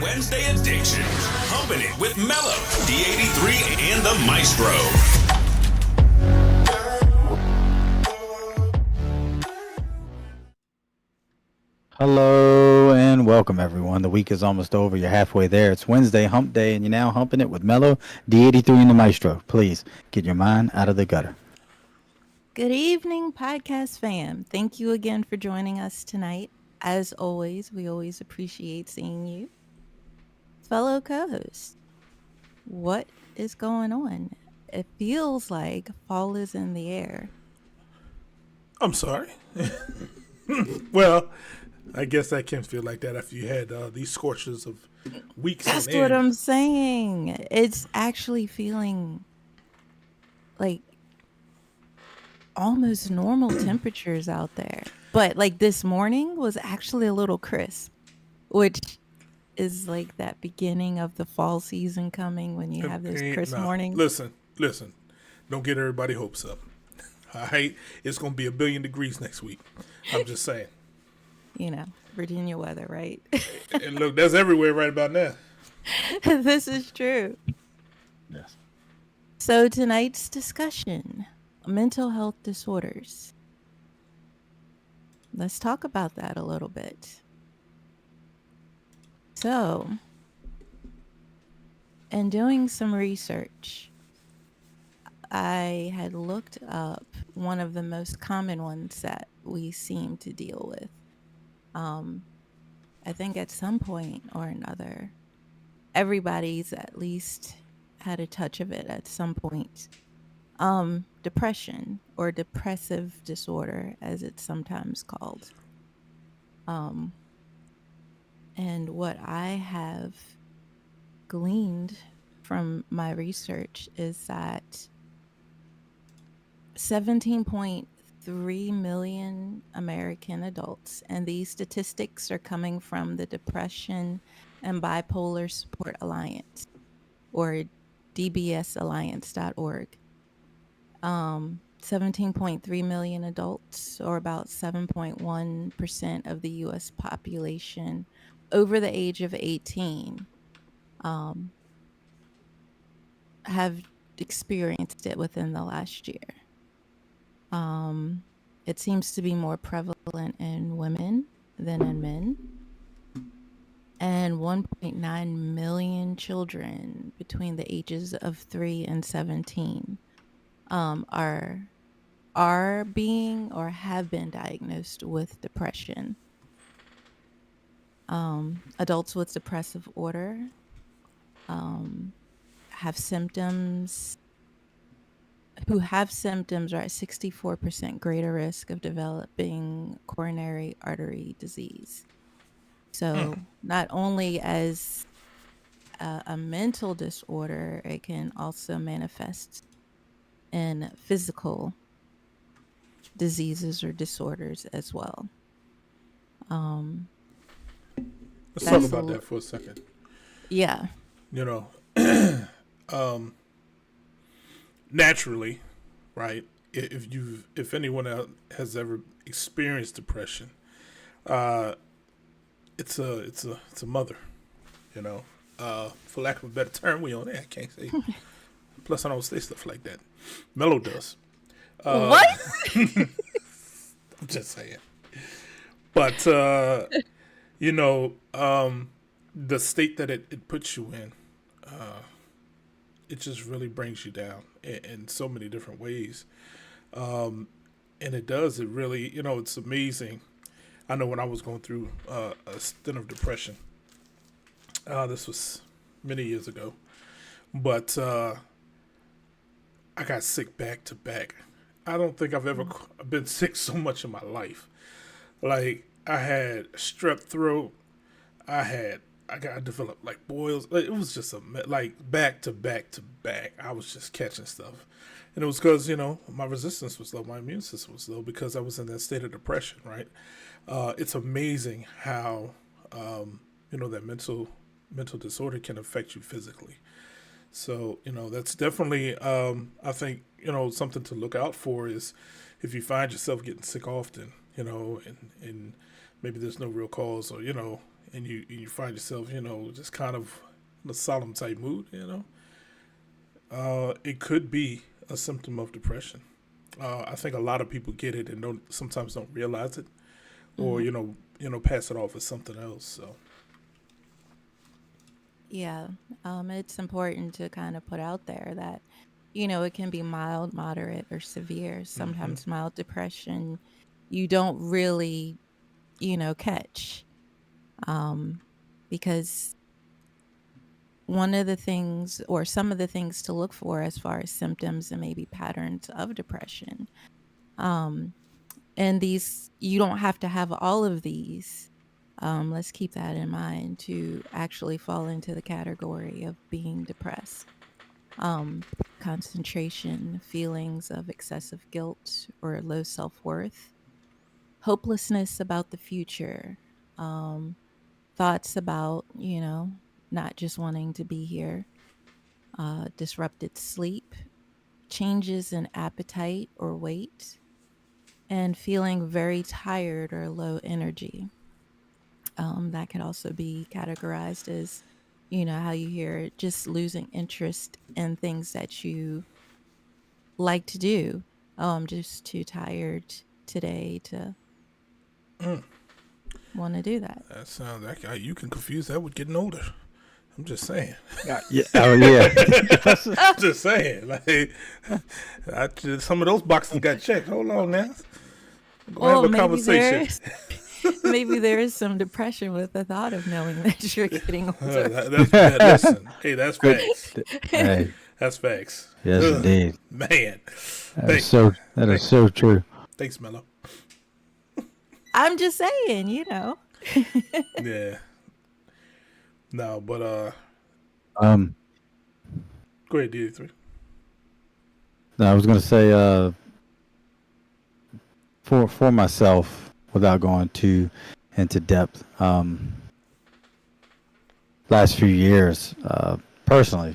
Wednesday edition. Humpin' it with Mello, D83, and the Maestro. Hello and welcome everyone. The week is almost over. You're halfway there. It's Wednesday, hump day, and you're now humping it with Mello, D83, and the Maestro. Please get your mind out of the gutter. Good evening, podcast fam. Thank you again for joining us tonight. As always, we always appreciate seeing you. Fellow co-host, what is going on? It feels like fall is in the air. I'm sorry. Well, I guess that can feel like that after you had these scorches of weeks. That's what I'm saying. It's actually feeling like almost normal temperatures out there. But like this morning was actually a little crisp, which is like that beginning of the fall season coming when you have those crisp mornings. Listen. Don't get everybody hopes up. All right? It's going to be 1 billion degrees next week. I'm just saying. You know, Virginia weather, right? And look, that's everywhere right about now. This is true. Yes. So tonight's discussion, mental health disorders. Let's talk about that a little bit. So, in doing some research, I had looked up one of the most common ones that we seem to deal with. I think at some point or another, everybody's at least had a touch of it at some point. Depression or depressive disorder, as it's sometimes called. And what I have gleaned from my research is that 17.3 million American adults, and these statistics are coming from the Depression and Bipolar Support Alliance, or dbsalliance.org. 17.3 million adults, or about 7.1% of the U.S. population over the age of 18, have experienced it within the last year. It seems to be more prevalent in women than in men. And 1.9 million children between the ages of 3 and 17 are being or have been diagnosed with depression. Adults with depressive order have symptoms. Who have symptoms are at 64% greater risk of developing coronary artery disease. So not only as a mental disorder, it can also manifest in physical diseases or disorders as well. Let's talk about that for a second. Yeah. You know, naturally, right? If anyone else has ever experienced depression, it's a mother, you know. For lack of a better term, we on there. I can't say. Plus, I don't say stuff like that. Mello does. What? I'm just saying. But you know, the state that it puts you in, it just really brings you down in so many different ways. And it does. It really, you know, it's amazing. I know when I was going through a stint of depression, this was many years ago, but I got sick back to back. I don't think I've ever been sick so much in my life. Like, I had strep throat. I developed like boils. It was just like back to back to back. I was just catching stuff. And it was because, you know, my resistance was low. My immune system was low because I was in that state of depression, right? It's amazing how, you know, that mental disorder can affect you physically. So, you know, that's definitely, I think, you know, something to look out for is if you find yourself getting sick often, you know, and maybe there's no real cause or, you know, and you find yourself, just kind of in a solemn type mood, it could be a symptom of depression. I think a lot of people get it and sometimes don't realize it, or pass it off as something else. So Yeah. It's important to kind of put out there that, it can be mild, moderate, or severe. Sometimes mild depression, you don't really, catch. Because one of the things, or some of the things to look for as far as symptoms and maybe patterns of depression, and these, you don't have to have all of these. Let's keep that in mind to actually fall into the category of being depressed. Um, Concentration, feelings of excessive guilt or low self worth, hopelessness about the future, thoughts about, not just wanting to be here, disrupted sleep, changes in appetite or weight, and feeling very tired or low energy. That could also be categorized as, how you hear it, just losing interest in things that you like to do. Oh, I'm just too tired today to want to do that. that sounds like you can confuse that with getting older. I'm just saying. Yeah. Oh yeah. I'm just saying. Like, some of those boxes got checked. Hold on now. Go have a conversation. Maybe there is some depression with the thought of knowing that you're getting older. Listen, hey, that's facts. Hey. That's facts. Yes, indeed. Man. That is so true. Thanks, Mello. I'm just saying, Yeah. No, but Um. go ahead, D3. No, I was gonna say for myself, without going too into depth, last few years, personally,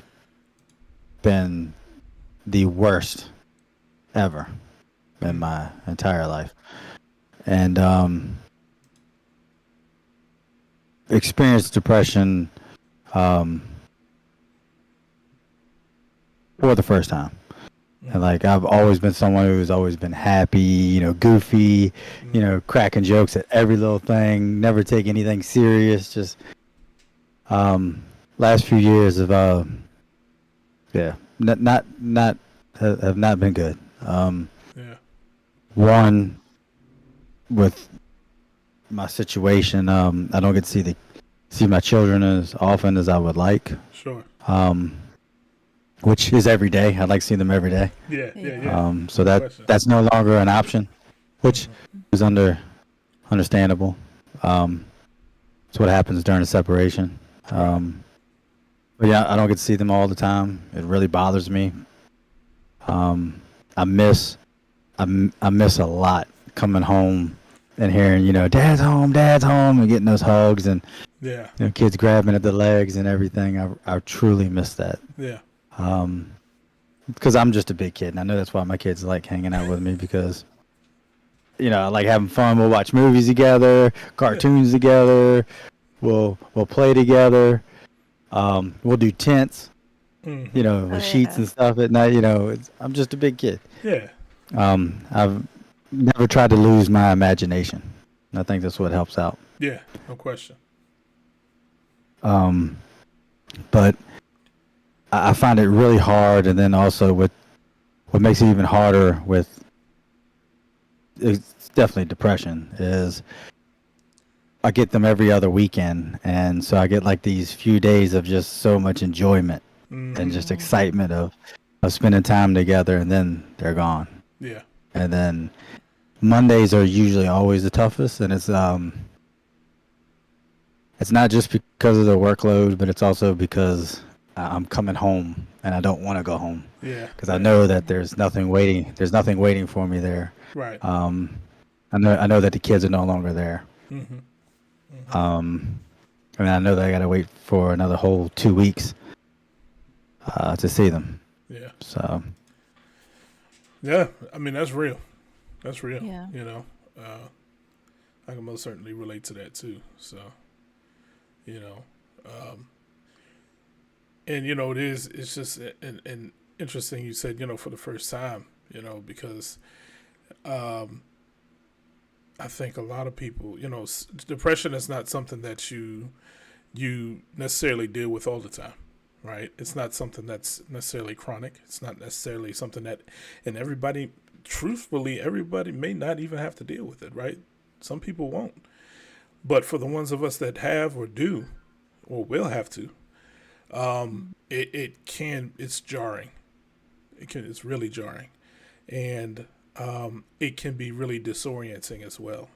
been the worst ever in my entire life, and experienced depression for the first time. And like, I've always been someone who's always been happy, goofy, cracking jokes at every little thing, never take anything serious. Just last few years of not have not been good. Yeah. One, with my situation, I don't get to see my children as often as I would like. Sure. Which is every day. I'd like to see them every day. Yeah. So that's no longer an option, which is understandable. It's what happens during a separation. But yeah, I don't get to see them all the time. It really bothers me. I miss a lot coming home and hearing, Dad's home, and getting those hugs and kids grabbing at the legs and everything. I truly miss that. Yeah. Because I'm just a big kid, and I know that's why my kids like hanging out with me, because I like having fun. We'll watch movies together, cartoons together. We'll play together. We'll do tents, with sheets and stuff at night. I'm just a big kid. Yeah. I've never tried to lose my imagination. I think that's what helps out. Yeah, no question. But I find it really hard, and then also what makes it even harder with, it's definitely depression, is I get them every other weekend, and so I get like these few days of just so much enjoyment and just excitement of spending time together, and then they're gone. Yeah. And then Mondays are usually always the toughest, and it's not just because of the workload, but it's also because I'm coming home and I don't want to go home. Yeah. Because I know that there's nothing waiting. There's nothing waiting for me there. Right. I know that the kids are no longer there. And I know that I got to wait for another whole 2 weeks to see them. Yeah. So. Yeah, I mean, that's real. That's real. Yeah. I can most certainly relate to that too. So, You know, and it's just an interesting. You said for the first time, because um, I think a lot of people, depression is not something that you necessarily deal with all the time, right? It's not something that's necessarily chronic. It's not necessarily something that, and everybody, truthfully, everybody may not even have to deal with it, right? Some people won't. But for the ones of us that have or do or will have to, it's jarring. It's really jarring. And it can be really disorienting as well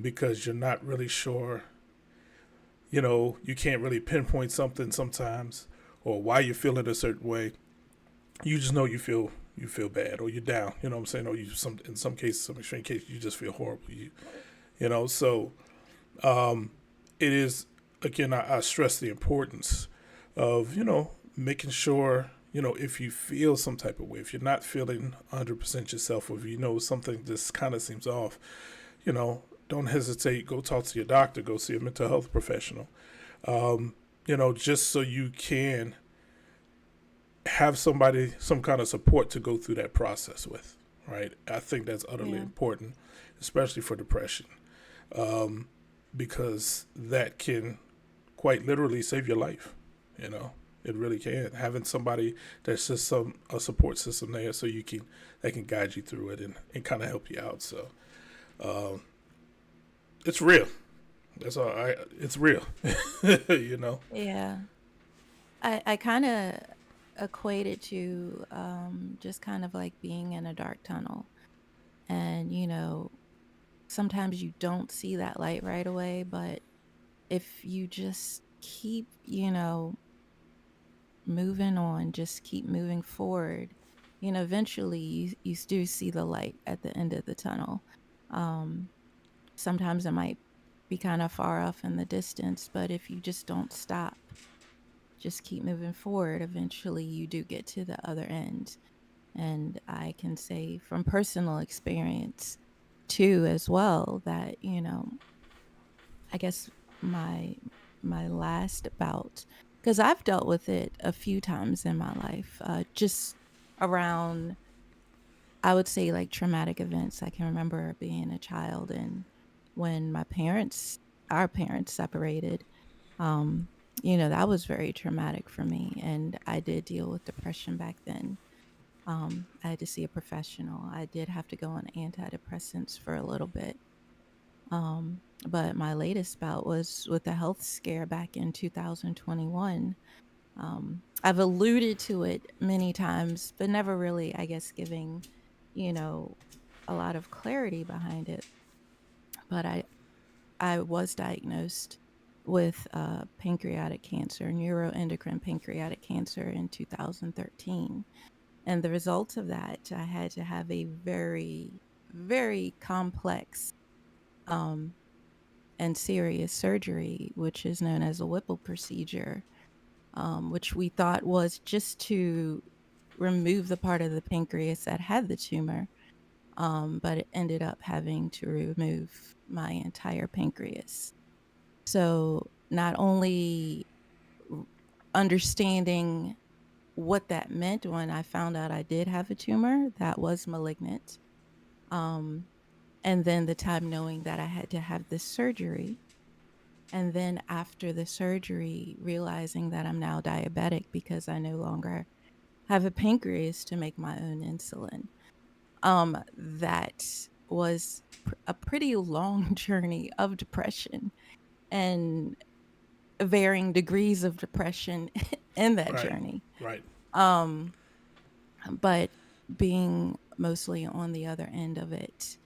because you're not really sure, you can't really pinpoint something sometimes or why you're feeling a certain way. You just know you feel bad or you're down, you know what I'm saying? Or in some cases, some extreme cases, you just feel horrible. So it is, again, I stress the importance of, making sure, if you feel some type of way, if you're not feeling 100% yourself, or if something just kind of seems off, don't hesitate. Go talk to your doctor. Go see a mental health professional. Just so you can have some kind of support to go through that process with, right? I think that's utterly Yeah. important, especially for depression, because that can quite literally save your life. It really can. Having somebody that's just a support system there, so they can guide you through it and kind of help you out. So it's real. That's all. It's real. Yeah. I kind of equate it to just kind of like being in a dark tunnel. And, sometimes you don't see that light right away, but if you just keep, moving on, just keep moving forward, eventually you do see the light at the end of the tunnel. Um, Sometimes it might be kind of far off in the distance, but if you just don't stop, just keep moving forward, eventually you do get to the other end. And I can say from personal experience too as well that, I guess my my last bout, because I've dealt with it a few times in my life, just around, I would say, like traumatic events. I can remember being a child and when our parents separated, um, that was very traumatic for me. And I did deal with depression back then. I had to see a professional. I did have to go on antidepressants for a little bit. But my latest bout was with a health scare back in 2021. I've alluded to it many times, but never really, I guess, giving, you know, a lot of clarity behind it. But I was diagnosed with pancreatic cancer, neuroendocrine pancreatic cancer in 2013. And the result of that, I had to have a very, very complex um, and serious surgery, which is known as a Whipple procedure, which we thought was just to remove the part of the pancreas that had the tumor. But it ended up having to remove my entire pancreas. So not only understanding what that meant when I found out I did have a tumor that was malignant, um, and then the time knowing that I had to have this surgery, and then after the surgery, realizing that I'm now diabetic because I no longer have a pancreas to make my own insulin. That was a pretty long journey of depression and varying degrees of depression in that Right. journey. Right. Um, but being mostly on the other end of it,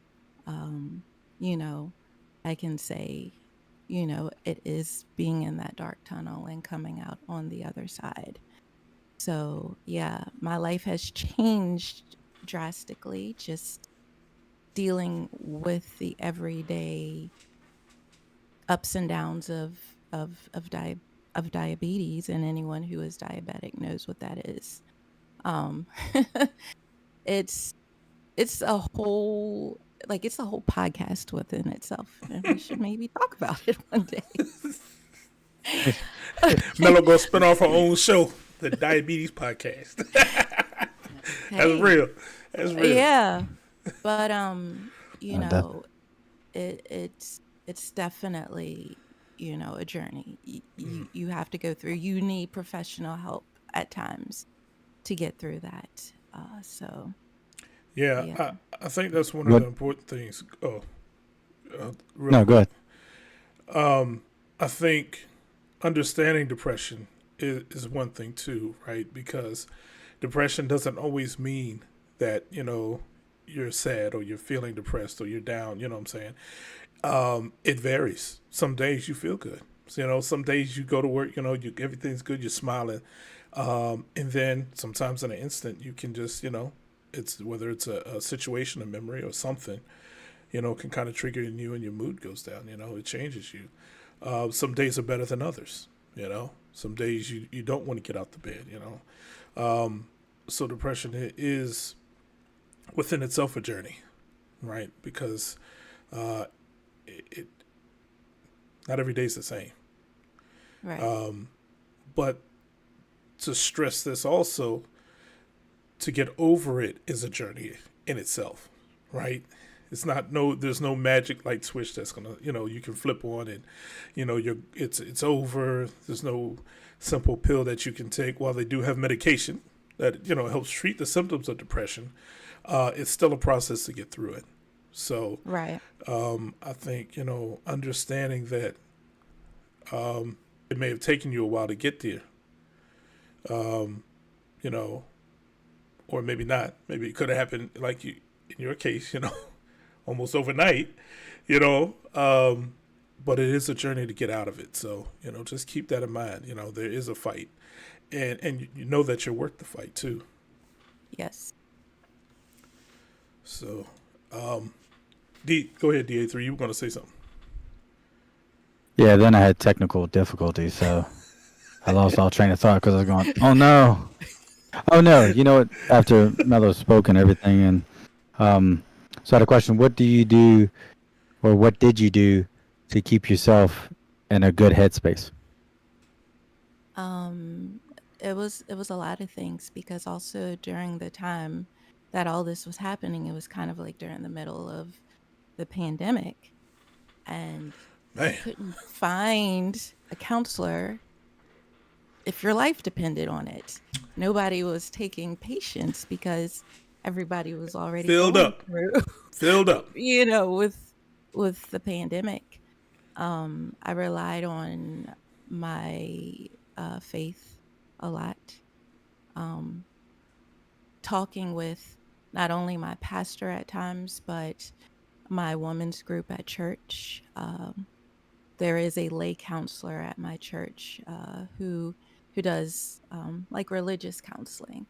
um, you know, I can say, it is being in that dark tunnel and coming out on the other side. So, yeah, my life has changed drastically just dealing with the everyday ups and downs of diabetes, and anyone who is diabetic knows what that is. Um, it's it's a whole it's a whole podcast within itself, and we should maybe talk about it one day. Mello gonna spin off her own show, the Diabetes Podcast. That's Hey, real. That's real. yeah, but you Def- know, it's definitely, a journey. You have to go through. You need professional help at times to get through that. So Yeah, yeah. I think that's one of what? the important things. Oh, real No, go quick. ahead. I think understanding depression is one thing too, right? Because depression doesn't always mean that, you're sad or you're feeling depressed or you're down. You know what I'm saying? It varies. Some days you feel good. So, some days you go to work, everything's good, you're smiling. And then sometimes in an instant you can just, it's whether it's a situation, a memory, or something, can kind of trigger in you and your mood goes down. It changes you. Some days are better than others. Some days you don't want to get out the bed. So depression is within itself a journey, right? Because it not every day is the same. Right. But to stress this also, to get over it is a journey in itself, right? It's not there's no magic light switch that's gonna, you can flip on and, it's over. There's no simple pill that you can take. While they do have medication that, helps treat the symptoms of depression, it's still a process to get through it. So Right. I think, understanding that it may have taken you a while to get there, you know, or maybe not. Maybe it could have happened like you in your case, almost overnight, you know. But it is a journey to get out of it. So, just keep that in mind. There is a fight. And you know that you're worth the fight too. Yes. So, go ahead, DA3. You were going to say something. Yeah, then I had technical difficulties, so I lost all train of thought because I was going, oh no. Oh no. You know what? After Mello spoke and everything, and so I had a question. What do you do, or what did you do to keep yourself in a good headspace? Um, it was a lot of things because also during the time that all this was happening, it was kind of like during the middle of the pandemic, and you Man, couldn't find a counselor if your life depended on it. Nobody was taking patients because everybody was already filled going up. through, Filled up. with the pandemic. I relied on my faith a lot. Um, Talking with not only my pastor at times, but my women's group at church. There is a lay counselor at my church who does like religious counseling,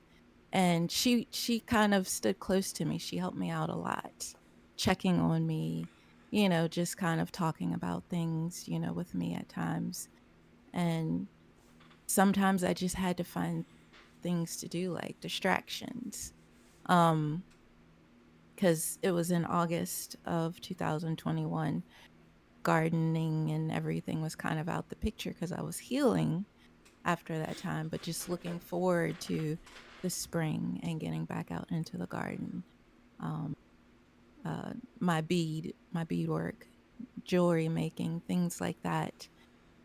and she kind of stood close to me. She helped me out a lot, checking on me, just kind of talking about things, with me at times. And sometimes I just had to find things to do, like distractions. Um, because it was in August of 2021. Gardening and everything was kind of out the picture because I was healing after that time, but just looking forward to the spring and getting back out into the garden. Um, my beadwork, jewelry making, things like that,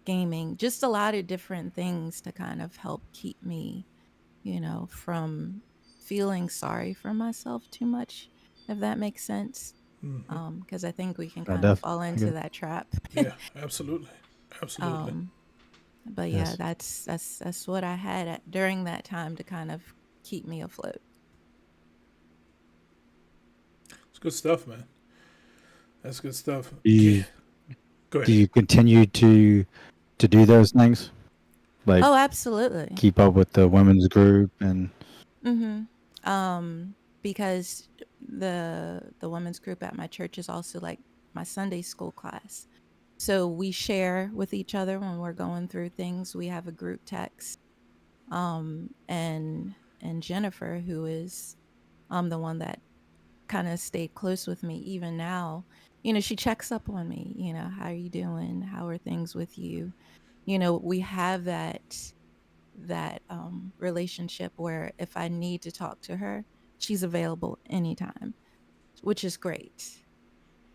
gaming, just a lot of different things to kind of help keep me, from feeling sorry for myself too much, if that makes sense. Because I think we can I kind of fall definitely. into that trap. Yeah, absolutely. Absolutely. um, but yeah, Yes. that's what I had during that time to kind of keep me afloat. It's good stuff, man. That's good stuff. Do Yeah. you Go do ahead. you continue to do those things, like Oh, absolutely. keep up with the women's group and? Mm-hmm. Because the women's group at my church is also like my Sunday school class. So we share with each other when we're going through things. We have a group text. And Jennifer, who is the one that kind of stayed close with me even now, she checks up on me, how are you doing? How are things with you? we have that relationship where if I need to talk to her, she's available anytime, which is great,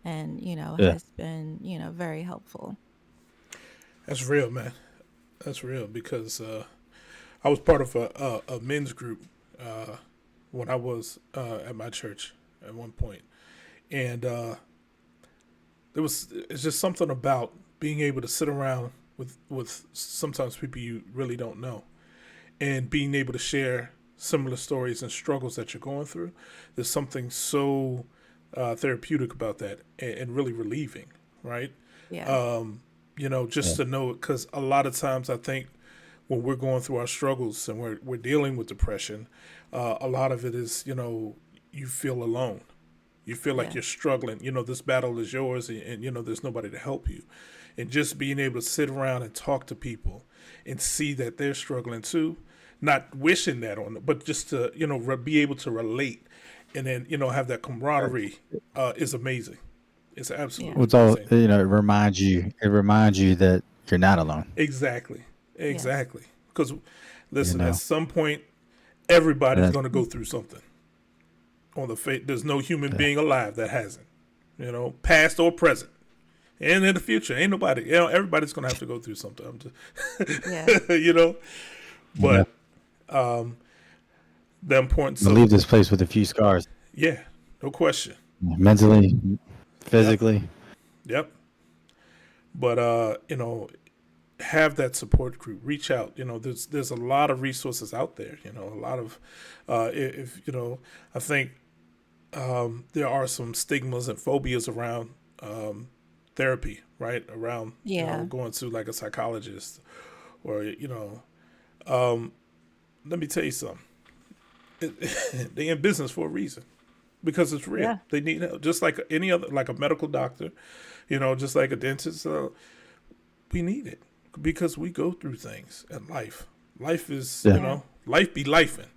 and Yeah. has been very helpful. That's real, man. That's real because I was part of a men's group when I was at my church at one point, and it's just something about being able to sit around with sometimes people you really don't know, and being able to share similar stories and struggles that you're going through. There's something so therapeutic about that, and really relieving, right? Yeah. Just Yeah. to know it, because a lot of times I think when we're going through our struggles and we're dealing with depression, a lot of it is you feel alone. You feel like Yeah. you're struggling. This battle is yours, and there's nobody to help you. And just being able to sit around and talk to people and see that they're struggling too, not wishing that on them, but just to be able to relate, and then have that camaraderie is amazing. It's Yeah. absolutely It's all, amazing. it reminds you that you're not alone. Exactly, Yes. exactly. Because You listen, at know. some point, everybody's That, going to go through something. On the fate, there's no human yeah. being alive that hasn't. Past or present. And in the future, ain't nobody. Everybody's gonna have to go through something. I'm Yeah. just, Yeah. But the importance I leave of this place with a few scars, yeah, no question. mentally, Yep, physically. yep. But have that support group. Reach out. There's a lot of resources out there. A lot of if I think there are some stigmas and phobias around therapy, right? Around Yeah. going to like a psychologist or um, let me tell you something. They in business for a reason because it's real. Yeah. They need help, just like any other, like a medical doctor, just like a dentist. We need it because we go through things in life. Life is, Yeah. Yeah. life be lifing.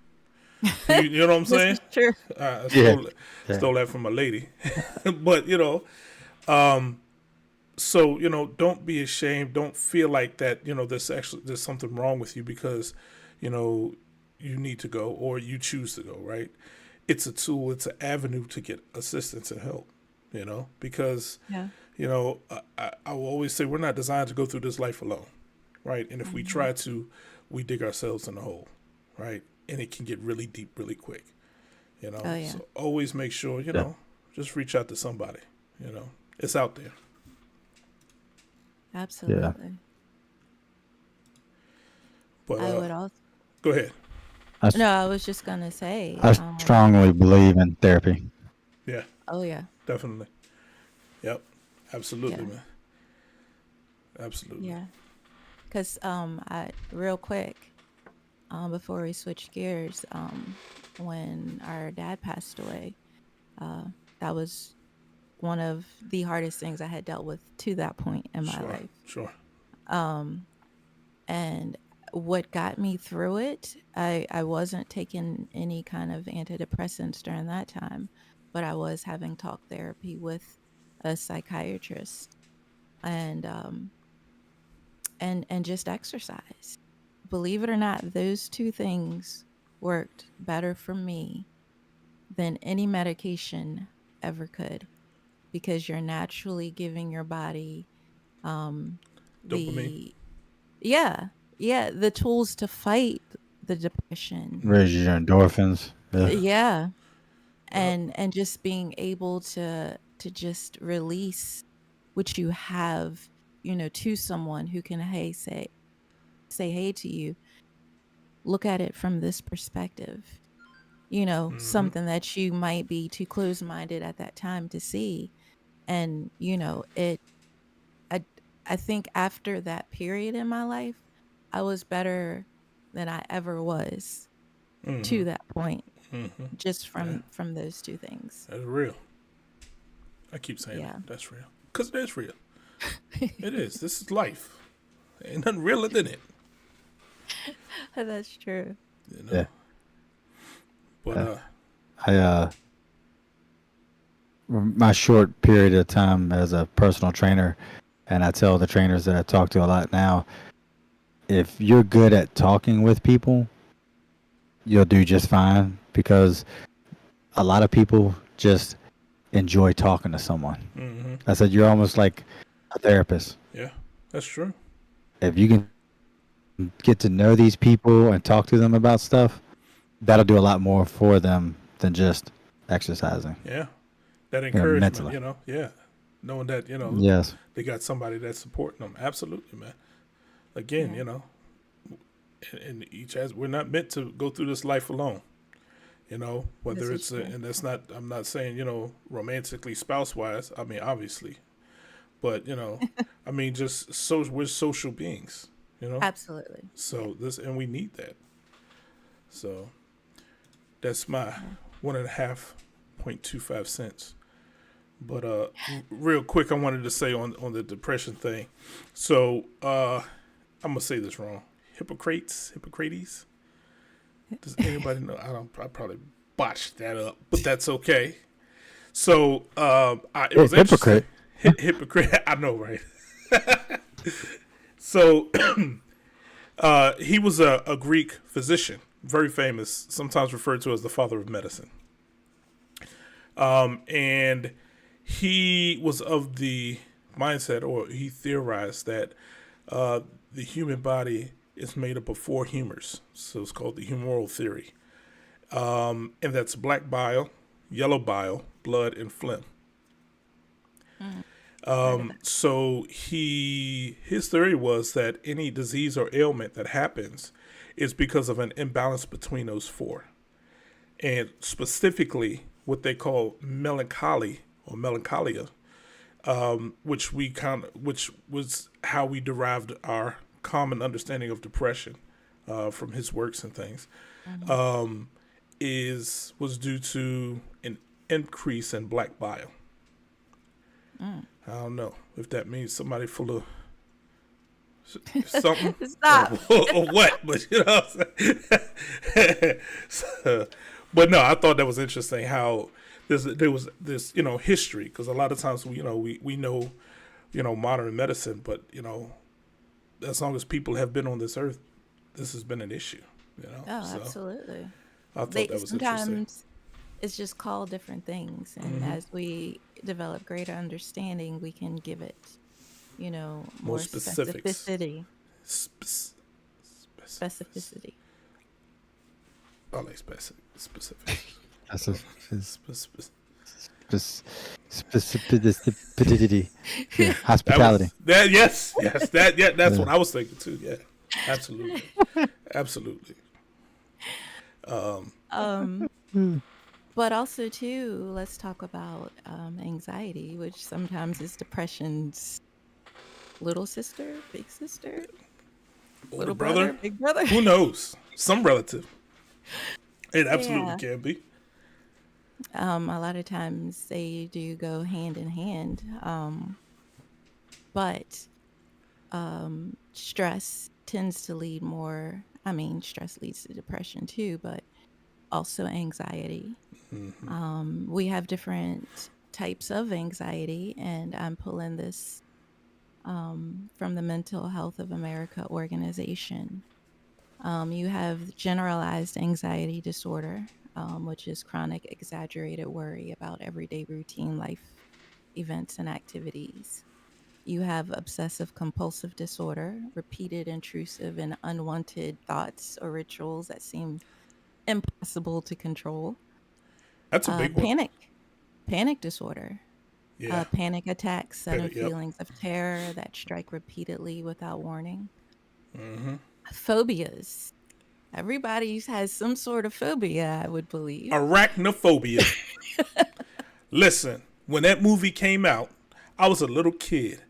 You know what I'm This saying? is true. I Yeah. Yeah. stole that from a lady, but so don't be ashamed. Don't feel like that. There's something wrong with you because you know you need to go or you choose to go. Right? It's a tool. It's an avenue to get assistance and help. Because Yeah. I will always say we're not designed to go through this life alone, right? And if we Hmm. try to, we dig ourselves in a hole, right? And it can get really deep really quick. Oh yeah. So always make sure Yeah. just reach out to somebody. It's out there. Absolutely. But I would also. go ahead. I, No, I was just gonna say. I strongly believe in therapy. Yeah, Oh yeah. definitely. Yep, absolutely, Yeah. man. Absolutely. Yeah. Because I real quick, before we switch gears, when our dad passed away, uh, that was one of the hardest things I had dealt with to that point in my Sure, life. sure. Um, and what got me through it, I wasn't taking any kind of antidepressants during that time, but I was having talk therapy with a psychiatrist, and and just exercise. Believe it or not, those two things worked better for me than any medication ever could, because you're naturally giving your body um Dopamine. the yeah, yeah, the tools to fight the depression. Raise your endorphins. Yeah. Yeah. Yep. And just being able to just release what you have, to someone who can say hey to you. Look at it from this perspective. Mm-hmm. Something that you might be too close-minded at that time to see. And I I think after that period in my life, I was better than I ever was Mm-hmm. to that point, Mm-hmm. just Yeah, from those two things. that's real. I keep saying Yeah. that. That's real. Because it is real. It is. This is life. Ain't nothing realer than it. That's true. You know. Yeah. But I my short period of time as a personal trainer, and I tell the trainers that I talk to a lot now, if you're good at talking with people, you'll do just fine because a lot of people just enjoy talking to someone. Mm-hmm. I said you're almost like a therapist. Yeah, that's true. If you can get to know these people and talk to them about stuff, that'll do a lot more for them than just exercising. Yeah, that encouragement, Mentally. yeah, knowing that Yes. they got somebody that's supporting them. Absolutely, man. Again, Yeah. and each has we're not meant to go through this life alone. Whether This is it's true. and that's not. I'm not saying romantically, spouse wise. I mean, obviously, but I mean, just we're social beings. Absolutely. So and we need that. So that's my Yeah. 1.525 cents. But real quick, I wanted to say on the depression thing. So I'm gonna say this wrong. Hippocrates. Does anybody know? I probably botched that up, but that's okay. So it was interesting. Hypocrite. Hypocrite. I know, right? So he was a Greek physician, very famous, sometimes referred to as the father of medicine. And he was of the mindset, or he theorized that the human body is made up of four humors. So it's called the humoral theory. And that's black bile, yellow bile, blood, and phlegm. So his theory was that any disease or ailment that happens is because of an imbalance between those four. And specifically what they call melancholy or melancholia, which was how we derived our common understanding of depression from his works and things, was due to an increase in black bile. I don't know if that means somebody full of something Stop. or what, but what I'm saying. But no, I thought that was interesting how there was this history, because a lot of times we know modern medicine, but as long as people have been on this earth, this has been an issue. Oh, So absolutely. I thought that was interesting. Sometimes it's just called different things, and as we develop greater understanding, we can give it, more specifics. specificity. Specific. Specificity. I like specific. That's a Specific. specificity. Yeah, hospitality. Yes, that's what I was thinking too. Yeah, absolutely. But also too, let's talk about anxiety, which sometimes is depression's little sister, big sister, Older little brother, big brother. who knows? Some relative. It absolutely Yeah. can be. A lot of times they do go hand in hand. But stress tends to lead more. I mean, stress leads to depression too, but also anxiety. We have different types of anxiety, and I'm pulling this from the Mental Health of America organization. You have generalized anxiety disorder, which is chronic exaggerated worry about everyday routine life events and activities. You have obsessive compulsive disorder, repeated intrusive and unwanted thoughts or rituals that seem impossible to control. That's a big one. Panic disorder. Yeah. Panic attacks, sudden Panic, yep. feelings of terror that strike repeatedly without warning. Phobias. Everybody has some sort of phobia, I would believe. Arachnophobia. Listen, when that movie came out, I was a little kid.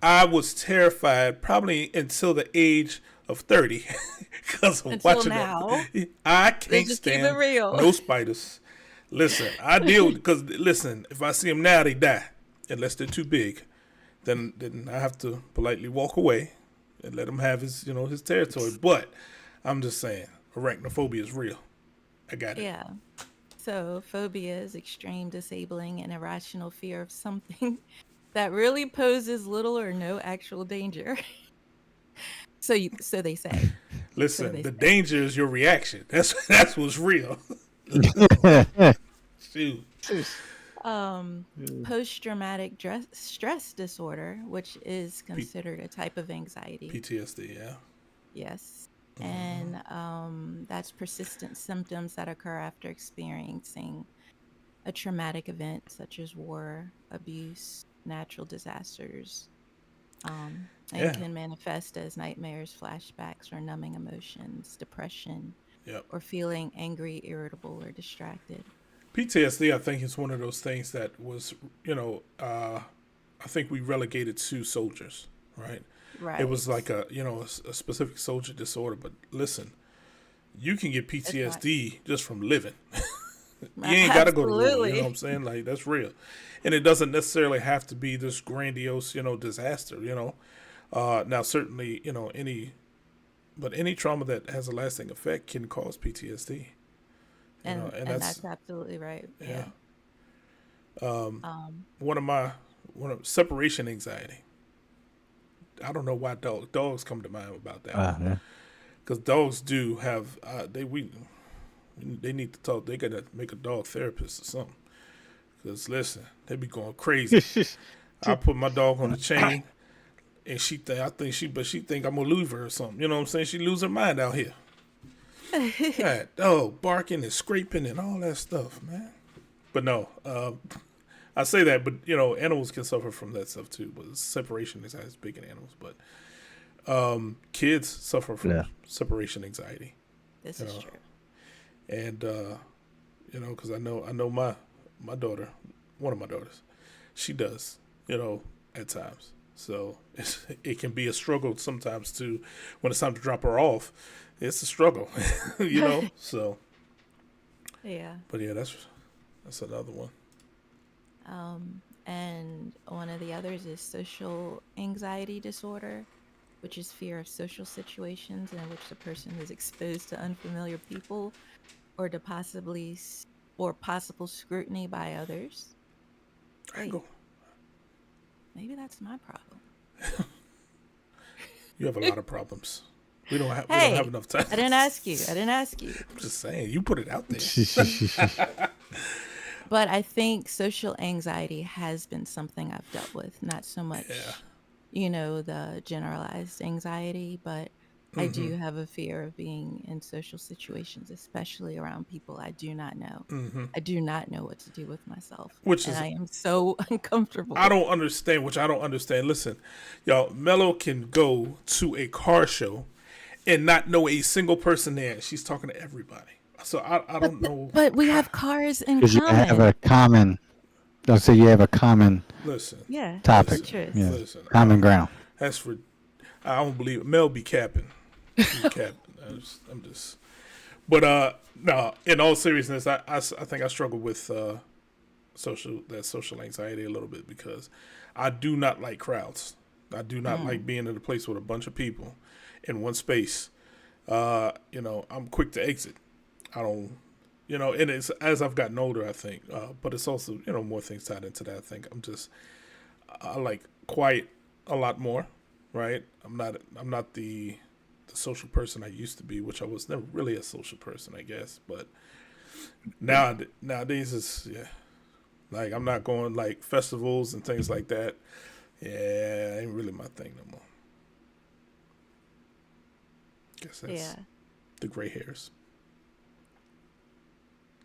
I was terrified probably until the age of 30 because of Until watching now. that. I Let's can't just keep it stand real. no spiders. Listen, I deal because listen, if I see them now, they die unless they're too big. Then I have to politely walk away and let him have his his territory. But I'm just saying, arachnophobia is real. I got it. Yeah. So, phobia is extreme, disabling, and irrational fear of something that really poses little or no actual danger. So they say. Listen, they the say. danger is your reaction. That's what's real. Shoot. Post-traumatic stress disorder, which is considered a type of anxiety. PTSD, yeah. Yes. And that's persistent symptoms that occur after experiencing a traumatic event such as war, abuse, natural disasters, and Yeah. can manifest as nightmares, flashbacks, or numbing emotions, depression, Yep. or feeling angry, irritable, or distracted. PTSD, I think, is one of those things that was, I think we relegated to soldiers, right? Right. It was like a specific soldier disorder. But listen, you can get PTSD just from living. You ain't got to go to war. You know what Absolutely. I'm saying? Like, that's real. And it doesn't necessarily have to be this grandiose, disaster, Now, certainly, any trauma that has a lasting effect can cause PTSD. And that's absolutely right. Yeah. Yeah. One of separation anxiety. I don't know why dogs come to mind about that. Yeah. Because dogs do have they need to talk. They gotta make a dog therapist or something. Because listen, they be going crazy. I put my dog on the chain, and she think I'm gonna lose her or something. You know what I'm saying? She lose her mind out here. That dog barking and scraping and all that stuff, man. But no, I say that, but animals can suffer from that stuff too. But separation anxiety is big in animals, but kids suffer from separation anxiety. This is true. And because I know my daughter, one of my daughters, she does, at times. So it can be a struggle sometimes too. When it's time to drop her off, it's a struggle, So Yeah. But yeah, that's another one. And one of the others is social anxiety disorder, which is fear of social situations in which the person is exposed to unfamiliar people or to possible scrutiny by others. Wait, maybe that's my problem. You have a lot of problems. We don't have enough time. I didn't ask you. I'm just saying, you put it out there. But I think social anxiety has been something I've dealt with, not so much, the generalized anxiety, but I do have a fear of being in social situations, especially around people I do not know. I do not know what to do with myself, I am so uncomfortable. I don't understand. Listen, y'all, Mello can go to a car show and not know a single person there. She's talking to everybody. So I don't know. But we have cars in Because common. you have a common. Don't say you have a common. Listen. Yeah. Topic. Yeah. Listen. Common ground. That's for. I don't believe it. Mel be capping. I'm just. But no. In all seriousness, I think I struggle with social anxiety a little bit because I do not like crowds. I do not like being in a place with a bunch of people in one space. I'm quick to exit. I don't, and it's as I've gotten older, I think, but it's also, more things tied into that. I think I like quiet a lot more, right? I'm not the social person I used to be, which I was never really a social person, I guess. But nowadays it's, like I'm not going like festivals and things like that. Yeah, ain't really my thing no more. Guess that's the gray hairs.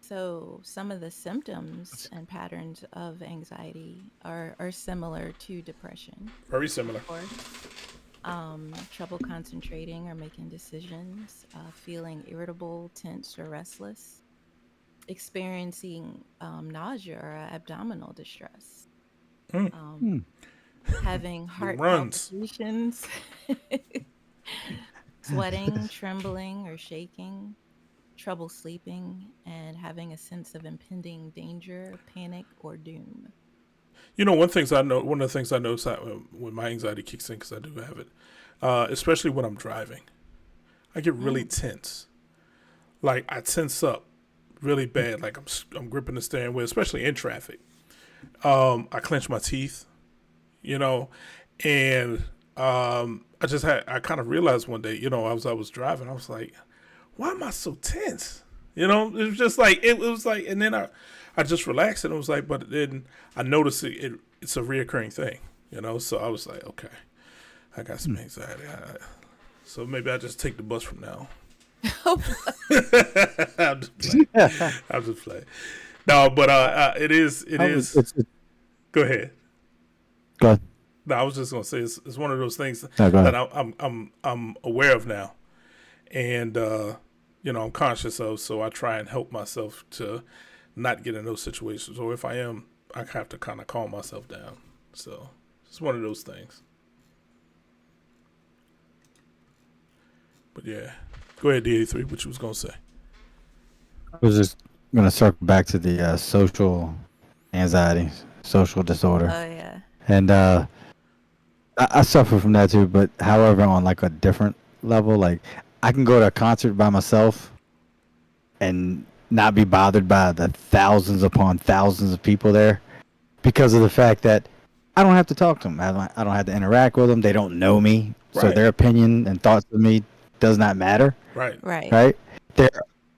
So some of the symptoms and patterns of anxiety are similar to depression. Very similar. Of course. Trouble concentrating or making decisions, feeling irritable, tense, or restless, experiencing nausea or abdominal distress, having heart palpitations, sweating, trembling, or shaking, trouble sleeping, and having a sense of impending danger, panic, or doom. One of the things I notice when my anxiety kicks in, because I do have it, especially when I'm driving, I get really tense. Like I tense up really bad. Like I'm gripping the steering wheel, especially in traffic. I clench my teeth, and I I kind of realized one day, I was driving, I was like, why am I so tense? It was just like it was like, and then I just relaxed and it was like, but then I noticed it's a reoccurring thing, So I was like, okay, I got some anxiety, so maybe I just take the bus from now. I'm just playing. I'm just playing. No, but it is. Go ahead. Go ahead. No, I was just gonna say it's one of those things No, go that ahead. I'm aware of now, and I'm conscious of. So I try and help myself to not get in those situations, or if I am, I have to kind of calm myself down. So it's one of those things. But yeah, go ahead, D83. What you was gonna say? I was just gonna circle back to the social anxiety, social disorder, Oh yeah. and I suffer from that too. But however, on like a different level, like I can go to a concert by myself and not be bothered by the thousands upon thousands of people there because of the fact that I don't have to talk to them. I don't have to interact with them. They don't know me, so Right. their opinion and thoughts of me does not matter. Right. Right. Right?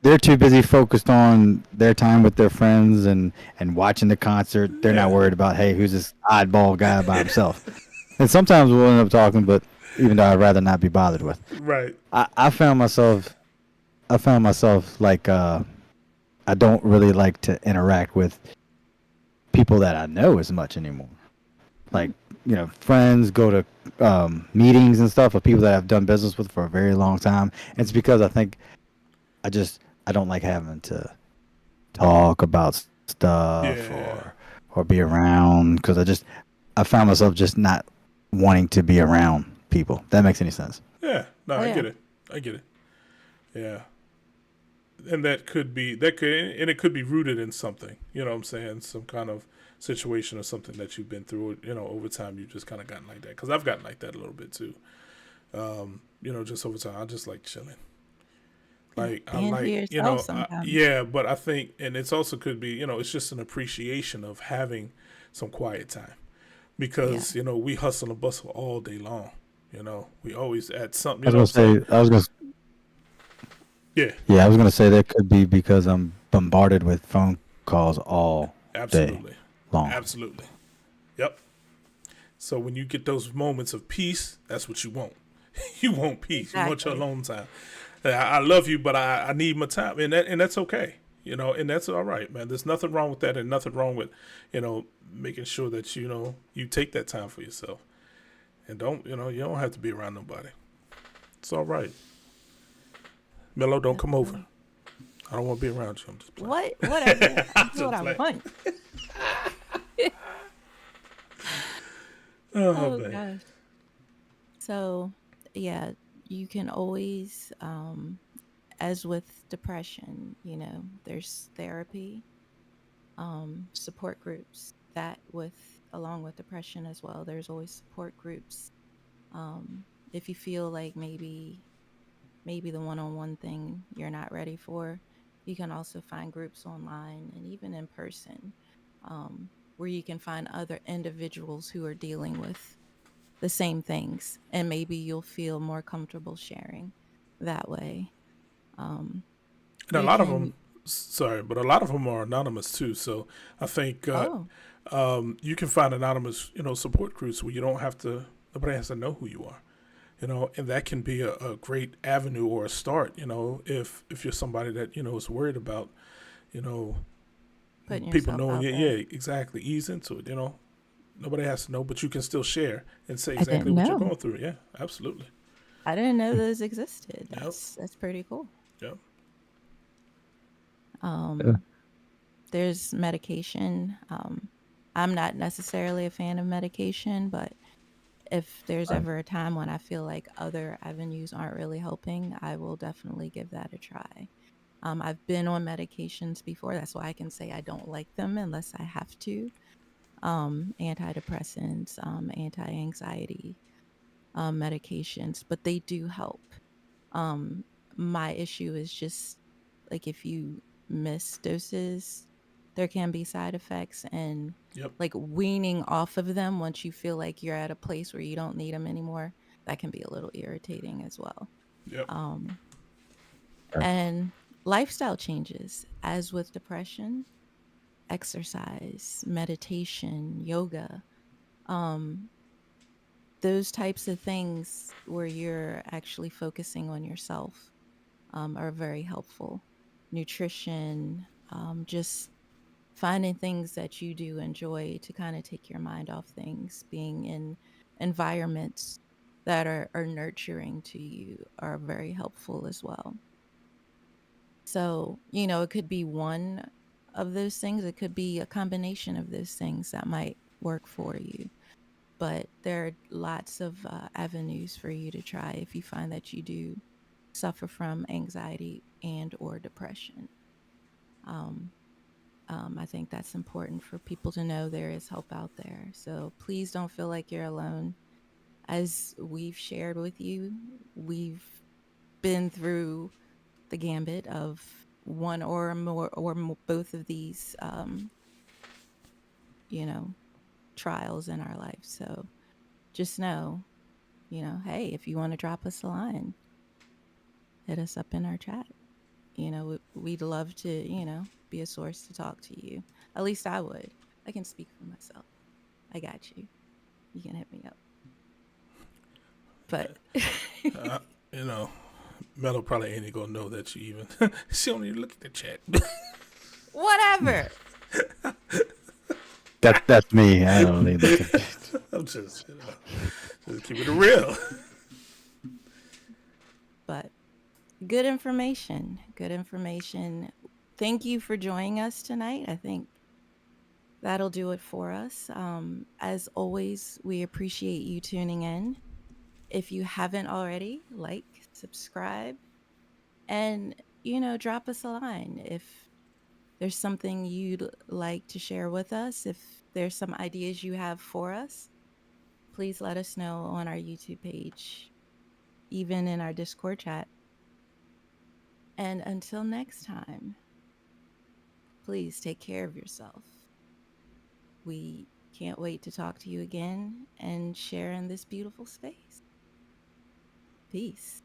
They're too busy focused on their time with their friends and watching the concert. They're not Yeah. worried about, hey, who's this oddball guy by himself. And sometimes we'll end up talking, but even though I'd rather not be bothered with. Right. I found myself like I don't really like to interact with people that I know as much anymore. Like, friends, go to meetings and stuff with people that I've done business with for a very long time. And it's because I think I don't like having to talk about stuff Yeah. or be around because I found myself just not wanting to be around people. If that makes any sense. Yeah. No, Oh, I yeah. get it. I get it. Yeah. And and it could be rooted in something, you know what I'm saying? Some kind of situation or something that you've been through, over time you've just kind of gotten like that. Because I've gotten like that a little bit too. Just over time, I just like chilling. Like, I Being to like, yourself sometimes. yeah, but I think, and it's also could be, it's just an appreciation of having some quiet time. Because, we hustle and bustle all day long. We always add something, I was gonna say, Yeah, I was gonna say that could be because I'm bombarded with phone calls all day absolutely. long. Absolutely. Yep. So when you get those moments of peace, that's what you want. You want peace. You want your Exactly. alone time. I love you, but I need my time, and that's okay. And that's all right, man. There's nothing wrong with that, and nothing wrong with, making sure that you take that time for yourself, and you don't have to be around nobody. It's all right. Mello, don't come over. I don't want to be around you. I'm just playing. What? Whatever. I do what I Just want. Oh, Oh man. gosh. So, yeah, you can always, as with depression, there's therapy, support groups. That along with depression as well, there's always support groups. If you feel like maybe the one-on-one thing you're not ready for, you can also find groups online and even in person, where you can find other individuals who are dealing with the same things, and maybe you'll feel more comfortable sharing that way. Um, And a you lot of can. them, sorry, but a lot of them are anonymous too. So I think Oh, you can find anonymous, support groups where you don't have to, nobody has to know who you are, and that can be a great avenue or a start, if you're somebody that, is worried about, you know, putting people yourself knowing, out yeah, there. yeah, exactly. Ease into it, Nobody has to know, but you can still share and say I exactly didn't what you're know. going through. Yeah, absolutely. I didn't know those existed. Yep, That's pretty cool. yep. Yeah. Um, there's medication. I'm not necessarily a fan of medication, but if there's ever a time when I feel like other avenues aren't really helping, I will definitely give that a try. I've been on medications before. That's why I can say I don't like them unless I have to. Antidepressants, anti-anxiety medications, but they do help. Um, my issue is just like if you miss doses, there can be side effects, and Yep. like weaning off of them once you feel like you're at a place where you don't need them anymore. that can be a little irritating as well. Yep. Um, and lifestyle changes, as with depression, exercise, meditation, yoga, um, those types of things where you're actually focusing on yourself are very helpful. Nutrition, just finding things that you do enjoy to kind of take your mind off things, being in environments that are nurturing to you are very helpful as well. So, it could be one of those things, it could be a combination of those things that might work for you. But there are lots of avenues for you to try if you find that you do suffer from anxiety and or depression. Um, I think that's important for people to know there is help out there. So please don't feel like you're alone. As we've shared with you, we've been through the gambit of one or more both of these, you know, trials in our life. So just know, hey, if you want to drop us a line, hit us up in our chat. We'd love to, be a source to talk to you. At least I would. I can speak for myself. I got you. You can hit me up. But Uh, you know, Mello probably ain't gonna know that you even. She don't even look at the chat. whatever. That's me. I don't need to. I'm just keep it real. But good information. Good information. Thank you for joining us tonight. I think that'll do it for us. As always, we appreciate you tuning in. If you haven't already, like, subscribe, and drop us a line if there's something you'd like to share with us. If there's some ideas you have for us, please let us know on our YouTube page, even in our Discord chat. And until next time, please take care of yourself. We can't wait to talk to you again and share in this beautiful space. Peace.